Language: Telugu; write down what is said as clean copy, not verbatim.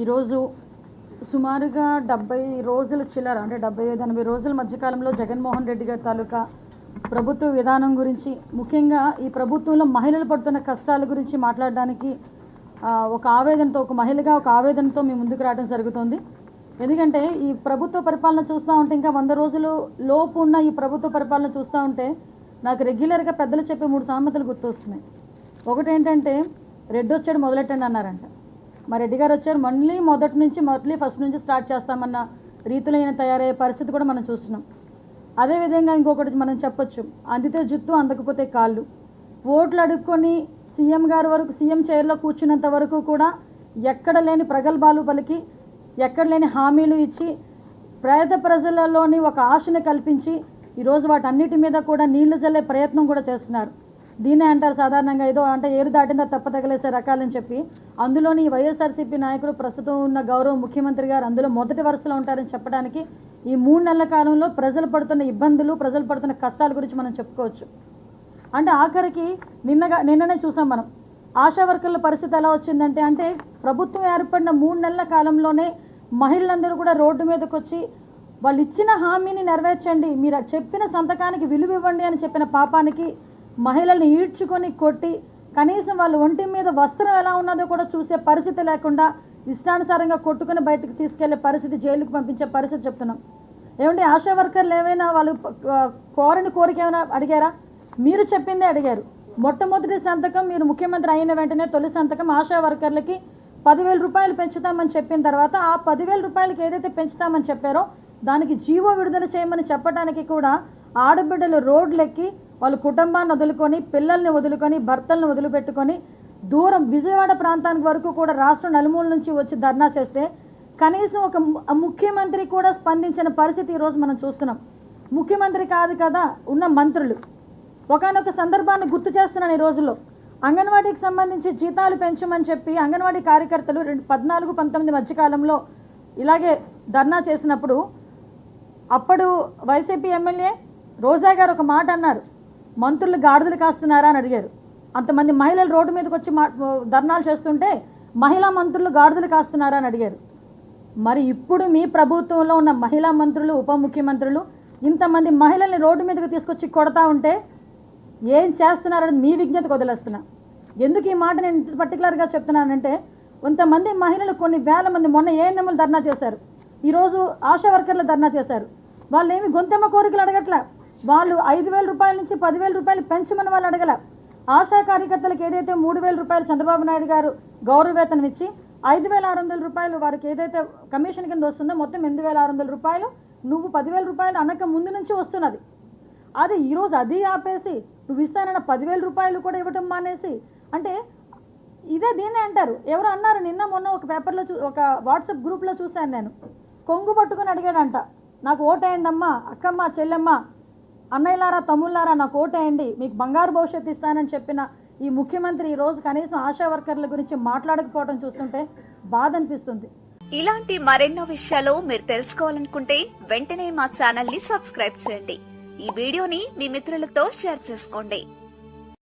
ఈరోజు సుమారుగా 70 రోజుల చిల్లర అంటే 75-80 రోజుల మధ్యకాలంలో జగన్మోహన్ రెడ్డి గారి తాలూకా ప్రభుత్వ విధానం గురించి, ముఖ్యంగా ఈ ప్రభుత్వంలో మహిళలు పడుతున్న కష్టాల గురించి మాట్లాడడానికి ఒక ఆవేదనతో, ఒక మహిళగా ఒక ఆవేదనతో మేము ముందుకు రావడం జరుగుతుంది. ఎందుకంటే ఈ ప్రభుత్వ పరిపాలన చూస్తూ ఉంటే, ఇంకా 100 రోజులు లోపు ఉన్న ఈ ప్రభుత్వ పరిపాలన చూస్తూ ఉంటే నాకు రెగ్యులర్గా పెద్దలు చెప్పే 3 సామెతలు గుర్తొస్తున్నాయి. ఒకటి ఏంటంటే, రెడ్డి వచ్చాడు మొదలెట్టండి అన్నారంట. మా రెడ్డి గారు వచ్చారు, మళ్ళీ ఫస్ట్ నుంచి స్టార్ట్ చేస్తామన్న రీతిలో ఈయన తయారయ్యే పరిస్థితి కూడా మనం చూస్తున్నాం. అదేవిధంగా ఇంకొకటి మనం చెప్పొచ్చు, అందితే జుత్తు అందకపోతే కాళ్ళు. ఓట్లు అడుక్కొని సీఎం గారి వరకు, సీఎం చైర్లో కూర్చున్నంత వరకు కూడా ఎక్కడ లేని ప్రగల్భాలు పలికి, ఎక్కడ లేని హామీలు ఇచ్చి, పేద ప్రజలలోని ఒక ఆశను కల్పించి ఈరోజు వాటన్నిటి మీద కూడా నీళ్లు జల్లే ప్రయత్నం కూడా చేస్తున్నారు. దీన్నే అంటారు సాధారణంగా, ఏదో అంటే ఏరు దాటిందా తప్ప తగలేసే రకాలని చెప్పి. అందులోని ఈ వైఎస్ఆర్సీపీ నాయకుడు, ప్రస్తుతం ఉన్న గౌరవ ముఖ్యమంత్రి గారు అందులో మొదటి వరుసలో ఉంటారని చెప్పడానికి ఈ 3 నెలల కాలంలో ప్రజలు పడుతున్న ఇబ్బందులు, ప్రజలు పడుతున్న కష్టాల గురించి మనం చెప్పుకోవచ్చు. అంటే ఆఖరికి నిన్ననే చూసాం మనం, ఆశా వర్కర్ల పరిస్థితి ఎలా వచ్చిందంటే, అంటే ప్రభుత్వం ఏర్పడిన 3 నెలల కాలంలోనే మహిళలందరూ కూడా రోడ్డు మీదకి వచ్చి వాళ్ళు ఇచ్చిన హామీని నెరవేర్చండి, మీరు చెప్పిన సంతకానికి విలువ ఇవ్వండి అని చెప్పిన పాపానికి మహిళల్ని ఈడ్చుకొని కొట్టి, కనీసం వాళ్ళ ఒంటి మీద వస్త్రం ఎలా ఉన్నదో కూడా చూసే పరిస్థితి లేకుండా ఇష్టానుసారంగా కొట్టుకుని బయటకు తీసుకెళ్లే పరిస్థితి, జైలుకు పంపించే పరిస్థితి చెప్తున్నాం. ఏమంటే ఆశా వర్కర్లు ఏమైనా వాళ్ళు కోరిన కోరిక ఏమైనా అడిగారా? మీరు చెప్పిందే అడిగారు. మొట్టమొదటి సంతకం మీరు ముఖ్యమంత్రి అయిన వెంటనే తొలి సంతకం ఆశా వర్కర్లకి 10,000 రూపాయలు పెంచుతామని చెప్పిన తర్వాత, ఆ 10,000 రూపాయలకి ఏదైతే పెంచుతామని చెప్పారో దానికి జీవో విడుదల చేయమని చెప్పడానికి కూడా ఆడబిడ్డలు రోడ్లెక్కి వాళ్ళ కుటుంబాన్ని వదులుకొని, పిల్లల్ని వదులుకొని, భర్తలను వదిలిపెట్టుకొని దూరం విజయవాడ ప్రాంతానికి వరకు కూడా రాష్ట్రం నలుమూల నుంచి వచ్చి ధర్నా చేస్తే కనీసం ఒక ముఖ్యమంత్రి కూడా స్పందించిన పరిస్థితి ఈరోజు మనం చూస్తున్నాం. ముఖ్యమంత్రి కాదు కదా, ఉన్న మంత్రులు. ఒకానొక సందర్భాన్ని గుర్తు చేస్తున్నాను. ఈ రోజుల్లో అంగన్వాడీకి సంబంధించి జీతాలు పెంచమని చెప్పి అంగన్వాడీ కార్యకర్తలు 14-19 మధ్యకాలంలో ఇలాగే ధర్నా చేసినప్పుడు, అప్పుడు వైసీపీ ఎమ్మెల్యే రోజా గారు ఒక మాట అన్నారు, మంత్రులు గాడిదలు కాస్తున్నారా అని అడిగారు. అంతమంది మహిళలు రోడ్డు మీదకి వచ్చి ధర్నాలు చేస్తుంటే మహిళా మంత్రులు గాడిదలు కాస్తున్నారా అని అడిగారు. మరి ఇప్పుడు మీ ప్రభుత్వంలో ఉన్న మహిళా మంత్రులు, ఉప ముఖ్యమంత్రులు ఇంతమంది మహిళల్ని రోడ్డు మీదకి తీసుకొచ్చి కొడతా ఉంటే ఏం చేస్తున్నారని మీ విజ్ఞతకు వదిలేస్తున్నా. ఎందుకు ఈ మాట నేను పర్టికులర్గా చెప్తున్నానంటే, కొంతమంది మహిళలు, కొన్ని వేల మంది మొన్న ఏఎన్ఎంలు ధర్నా చేశారు, ఈరోజు ఆశా వర్కర్లు ధర్నా చేశారు. వాళ్ళు ఏమి గొంతెమ్మ కోరికలు అడగట్లే, వాళ్ళు 5,000 రూపాయల నుంచి 10,000 రూపాయలు పెంచమని వాళ్ళు అడగల. ఆశా కార్యకర్తలకు ఏదైతే 3,000 రూపాయలు చంద్రబాబు నాయుడు గారు గౌరవ వేతనం ఇచ్చి 5,600 రూపాయలు వారికి ఏదైతే కమిషన్ కింద వస్తుందో మొత్తం 8,600 రూపాయలు నువ్వు 10,000 రూపాయలు అనక ముందు నుంచి వస్తున్నది. అది ఈరోజు అది ఆపేసి నువ్వు ఇస్తానన్న 10,000 రూపాయలు కూడా ఇవ్వటం మానేసి, అంటే దీన్నే అంటారు. ఎవరు అన్నారు నిన్న మొన్న ఒక పేపర్లో ఒక వాట్సాప్ గ్రూప్లో చూశాను నేను, కొంగు పట్టుకొని అడిగాడంట, నాకు ఓటేయండి అమ్మా, అక్కమ్మ, చెల్లెమ్మ, అన్నయ్యలారా, తమ్ముళ్ళారా, నాకు ఓటేయండి, మీకు బంగారు భవిష్యత్తు ఇస్తానని చెప్పిన ఈ ముఖ్యమంత్రి ఈరోజు కనీసం ఆశా వర్కర్ల గురించి మాట్లాడకపోవడం చూస్తుంటే బాధ అనిపిస్తుంది. ఇలాంటి మరెన్నో విషయాలు మీరు తెలుసుకోవాలనుకుంటే వెంటనే మా ఛానల్ ని సబ్స్క్రైబ్ చేయండి. ఈ వీడియోని మీ మిత్రులతో షేర్ చేసుకోండి.